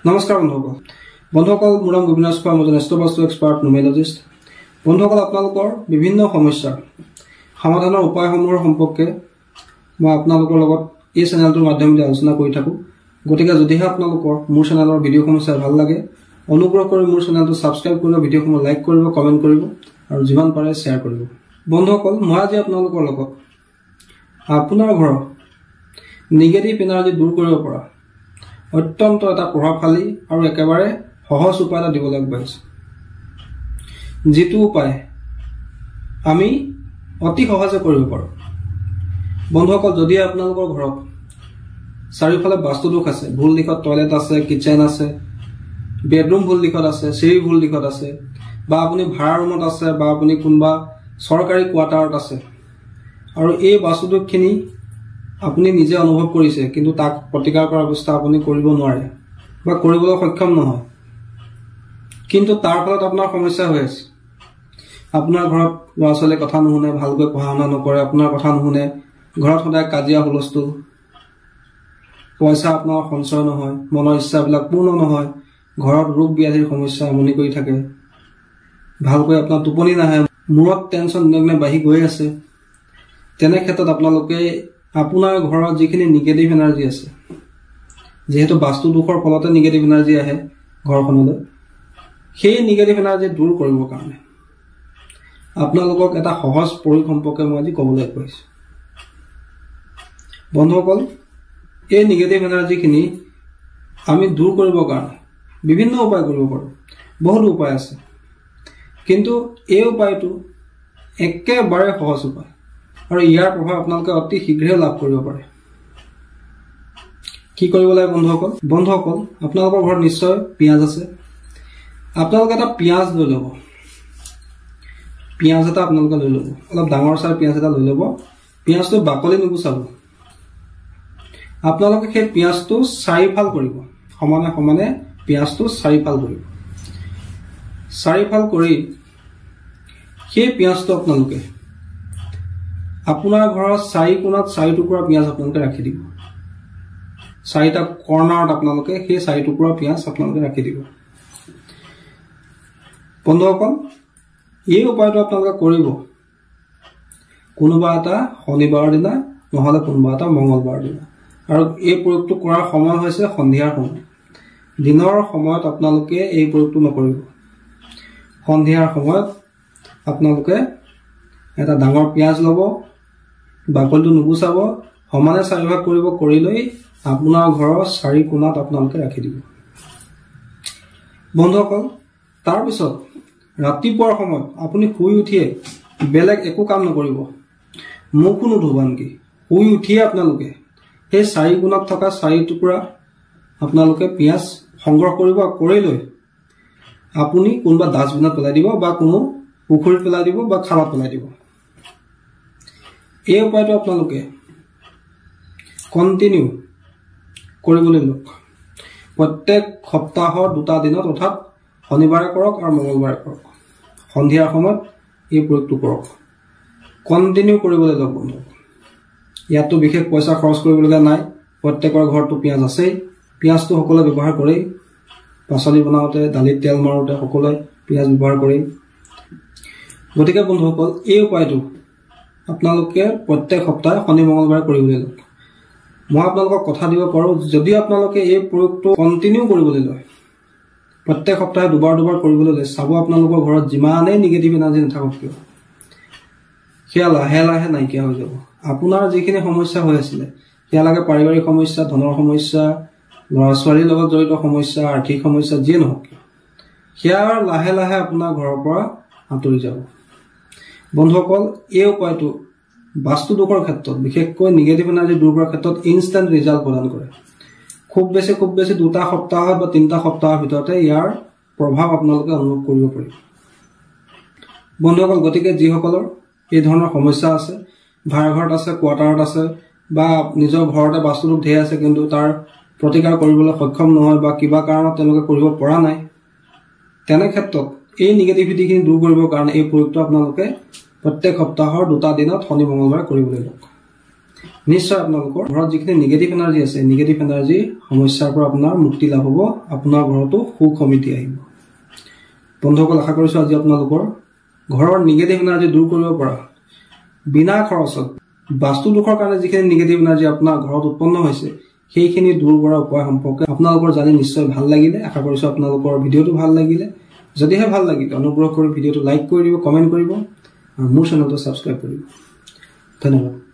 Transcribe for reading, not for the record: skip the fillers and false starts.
নমস্কাৰ বন্ধুসকল মোৰ নাম গোবিনাথ কোৱা মই এষ্ট্ৰবাস্তু এক্সপাৰ্ট নিউমেৰলজিষ্ট বন্ধুসকল আপোনালোকৰ বিভিন্ন সমস্যাৰ সমাধানৰ উপায়সমূহৰ সম্পৰ্কে মই আপোনালোকৰ লগত এই চেনেলটোৰ মাধ্যমেৰে আলোচনা কৰি থাকো গতিকে যদিহে আপোনালোকৰ মোৰ চেনেলৰ ভিডিঅ'সমূহ চাই ভাল লাগে অনুগ্ৰহ কৰি মোৰ চেনেলটো সাবস্ক্ৰাইব কৰিব ভিডিঅ'সমূহ লাইক কৰিব কমেন্ট কৰিব আৰু যিমান পাৰে শ্বেয়াৰ কৰিব বন্ধুসকল মই আজি আপোনালোকৰ লগত আপোনাৰ ঘৰৰ নিগেটিভ এনাৰ্জি দূৰ কৰিব পৰা অত্যন্ত এটা প্ৰভাৱশালী আৰু একেবাৰে সহজ উপায় এটা দিবলৈ আগবাঢ়িছো যেটো উপায় আমি অতি সহজে কৰিব পাৰো বন্ধুসকল যদি আপোনালোকৰ ঘৰত চাৰিওফালে বাস্তু দোষ আছে ভুল দিশত টয়লেট আছে কিচেন আছে বেডৰুম ভুল দিশত আছে চিৰি ভুল দিশত আছে বা আপুনি ভাড়া ৰুমত আছে বা আপুনি কোনবা সৰকাৰী কোৱাৰ্টাৰত আছে আৰু এই বাস্তু দোষখিনি আপুনি নিজে অনুভৱ কৰিছে কিন্তু তাক প্ৰতিকাৰ কৰাৰ অৱস্থা আপুনি কৰিব নোৱাৰে বা কৰিবলৈ সক্ষম নহয় কিন্তু তাৰ ফলত আপোনাৰ সমস্যা হৈ আছে আপোনাৰ ঘৰত ল'ৰা-ছোৱালীয়ে কথা নুশুনে ভালকৈ পঢ়া-শুনা নকৰে আপোনাৰ কথা নুশুনে ঘৰত সদায় কাজিয়া হুলস্থুল পইচা আপোনাৰ সঞ্চয় নহয় মনৰ ইচ্ছাবিলাক পূৰ্ণ নহয় ঘৰত ৰোগ ব্যাধিৰ সমস্যা আমনি কৰি থাকে ভালকৈ আপোনাৰ টোপনি নাহে মূৰত টেনচন দিনে বাঢ়ি গৈ আছে তেনে ক্ষেত্ৰত আপোনালোকে আপোনাৰ ঘৰৰ যিখিনি নিগেটিভ এনাৰ্জি আছে যেহেতু বাস্তু দোষৰ ফলতে নিগেটিভ এনাৰ্জি আহে ঘৰখনলৈ সেই নিগেটিভ এনাৰ্জি দূৰ কৰিবৰ কাৰণে আপোনালোকক এটা সহজ পৰিকল্পকে মই আজি ক'বলৈ আগবাঢ়িছো বন্ধুসকল এই নিগেটিভ এনাৰ্জিখিনি আমি দূৰ কৰিবৰ কাৰণে বিভিন্ন উপায় কৰিব পাৰোঁ বহুত উপায় আছে কিন্তু এই উপায়টো একেবাৰে সহজ উপায় আৰু ইয়াৰ প্ৰভাৱ আপোনালোকে অতি শীঘ্ৰে লাভ কৰিব পাৰে কি কৰিব লাগে বন্ধুসকল আপোনালোকৰ ঘৰত নিশ্চয় পিয়াজ আছে আপোনালোকে এটা পিয়াজ লৈ ল'ব পিয়াজ এটা আপোনালোকে লৈ ল'ব অলপ ডাঙৰ চাই পিয়াজ এটা লৈ ল'ব পিয়াজটো বাকলি নুগুচাব আপোনালোকে সেই পিয়াজটো চাৰিফাল কৰিব সমানে সমানে পিয়াজটো চাৰিফাল কৰিব চাৰিফাল কৰি সেই পিয়াজটো আপোনালোকে আপোনাৰ ঘৰৰ চাৰি কোণত চাৰি টুকুৰা পিয়াজ আপোনালোকে ৰাখি দিব চাৰিটা কৰ্নাৰত আপোনালোকে সেই চাৰি টুকুৰা পিয়াজ আপোনালোকে ৰাখি দিব বন্ধুসকল এই উপায়টো আপোনালোকে কৰিব কোনোবা এটা শনিবাৰৰ দিনা নহলে কোনোবা এটা মঙ্গলবাৰৰ দিনা আৰু এই প্ৰয়োগটো কৰাৰ সময় হৈছে সন্ধিয়াৰ সময় দিনৰ সময়ত আপোনালোকে এই প্ৰয়োগটো নকৰিব সন্ধিয়াৰ সময়ত আপোনালোকে এটা ডাঙৰ পিয়াজ ল'ব বাকলিটো নুগুচাব সমানে চাৰিভাগ কৰিব কৰি লৈ আপোনাৰ ঘৰৰ চাৰি কোণত আপোনালোকে ৰাখি দিব বন্ধুসকল তাৰ পিছত ৰাতিপুৱাৰ সময়ত আপুনি শুই উঠিয়ে বেলেগ একো কাম নকৰিব মুখো নুধুব আনকি শুই উঠিয়ে আপোনালোকে সেই চাৰি কোণত থকা চাৰি টুকুৰা আপোনালোকে পিয়াজ সংগ্ৰহ কৰিব কৰি লৈ আপুনি কোনোবা ডাষ্টবিনত পেলাই দিব বা কোনো পুখুৰীত পেলাই দিব বা খালত পেলাই দিব এই উপায়টো আপোনালোকে কন্টিনিউ কৰিবলৈ লওক প্ৰত্যেক সপ্তাহৰ দুটা দিনত অৰ্থাৎ শনিবাৰে কৰক আৰু মঙ্গলবাৰে কৰক সন্ধিয়াৰ সময়ত এই প্ৰয়োগটো কৰক কন্টিনিউ কৰিবলৈ লওক বন্ধু ইয়াতো বিশেষ পইচা খৰচ কৰিবলগীয়া নাই প্ৰত্যেকৰ ঘৰতো পিয়াজ আছেই পিয়াজটো সকলোৱে ব্যৱহাৰ কৰেই পাচলি বনাওঁতে দালিত তেল মাৰোঁতে সকলোৱে পিয়াজ ব্যৱহাৰ কৰেই গতিকে বন্ধুসকল এই উপায়টো আপোনালোকে প্ৰত্যেক সপ্তাহে শনি মঙ্গলবাৰে কৰিবলৈ লওক মই আপোনালোকক কথা দিব পাৰোঁ যদি আপোনালোকে এই প্ৰয়োগটো কন্টিনিউ কৰিবলৈ লয় প্ৰত্যেক সপ্তাহে দুবাৰ কৰিবলৈ লয় চাব আপোনালোকৰ ঘৰত যিমানেই নিগেটিভ এনাৰ্জি নাথাকক কিয় সেয়া লাহে লাহে নাইকিয়া হৈ যাব আপোনাৰ যিখিনি সমস্যা হৈ আছিলে সেয়া লাগে পাৰিবাৰিক সমস্যা ধনৰ সমস্যা ল'ৰা-ছোৱালীৰ লগত জড়িত সমস্যা আৰ্থিক সমস্যা যিয়ে নহওক সেয়া লাহে লাহে আপোনাৰ ঘৰৰ পৰা আঁতৰি যাব বন্ধুসকল এই উপায়টো বাস্তু দোষৰ ক্ষেত্ৰত বিশেষকৈ নিগেটিভ এনাৰ্জি দূৰ কৰাৰ ক্ষেত্ৰত ইনষ্টেণ্ট ৰিজাল্ট প্ৰদান কৰে খুব বেছি দুটা সপ্তাহত বা তিনিটা সপ্তাহৰ ভিতৰতে ইয়াৰ প্ৰভাৱ আপোনালোকে অনুভৱ কৰিব পাৰিব বন্ধুসকল গতিকে যিসকলৰ এই ধৰণৰ সমস্যা আছে ভাড়া ঘৰত আছে কোৱাৰ্টাৰত আছে বা নিজৰ ঘৰতে বাস্তু দোষ ঢেৰ আছে কিন্তু তাৰ প্ৰতিকাৰ কৰিবলৈ সক্ষম নহয় বা কিবা কাৰণত তেওঁলোকে কৰিব পৰা নাই তেনে ক্ষেত্ৰত এই নিগেটিভিটিখিনি দূৰ কৰিবৰ কাৰণে এই প্ৰয়োগটো আপোনালোকে প্ৰত্যেক সপ্তাহৰ দুটা দিনত শনি মঙ্গলবাৰে কৰিবলৈ লওক নিশ্চয় আপোনালোকৰ ঘৰত যিখিনি নিগেটিভ এনাৰ্জি আছে নিগেটিভ এনাৰ্জি সমস্যাৰ পৰা আপোনাৰ মুক্তি লাভ হ'ব আপোনাৰ ঘৰতো সুখ সমৃদ্ধি আহিব বন্ধুসকল আশা কৰিছো আজি আপোনালোকৰ ঘৰৰ নিগেটিভ এনাৰ্জি দূৰ কৰিব পৰা বিনা খৰচত বাস্তু দুখৰ কাৰণে যিখিনি নিগেটিভ এনাৰ্জি আপোনাৰ ঘৰত উৎপন্ন হৈছে সেইখিনি দূৰ কৰাৰ উপায় সম্পৰ্কে আপোনালোকৰ জানি নিশ্চয় ভাল লাগিলে আশা কৰিছো আপোনালোকৰ ভিডিঅটো ভাল লাগিলে যদিহে ভাল লাগিলে অনুগ্ৰহ কৰি ভিডিঅটো লাইক কৰি দিব কমেন্ট কৰিব আৰু মোৰ চেনেলটো সাবস্ক্ৰাইব কৰিব ধন্যবাদ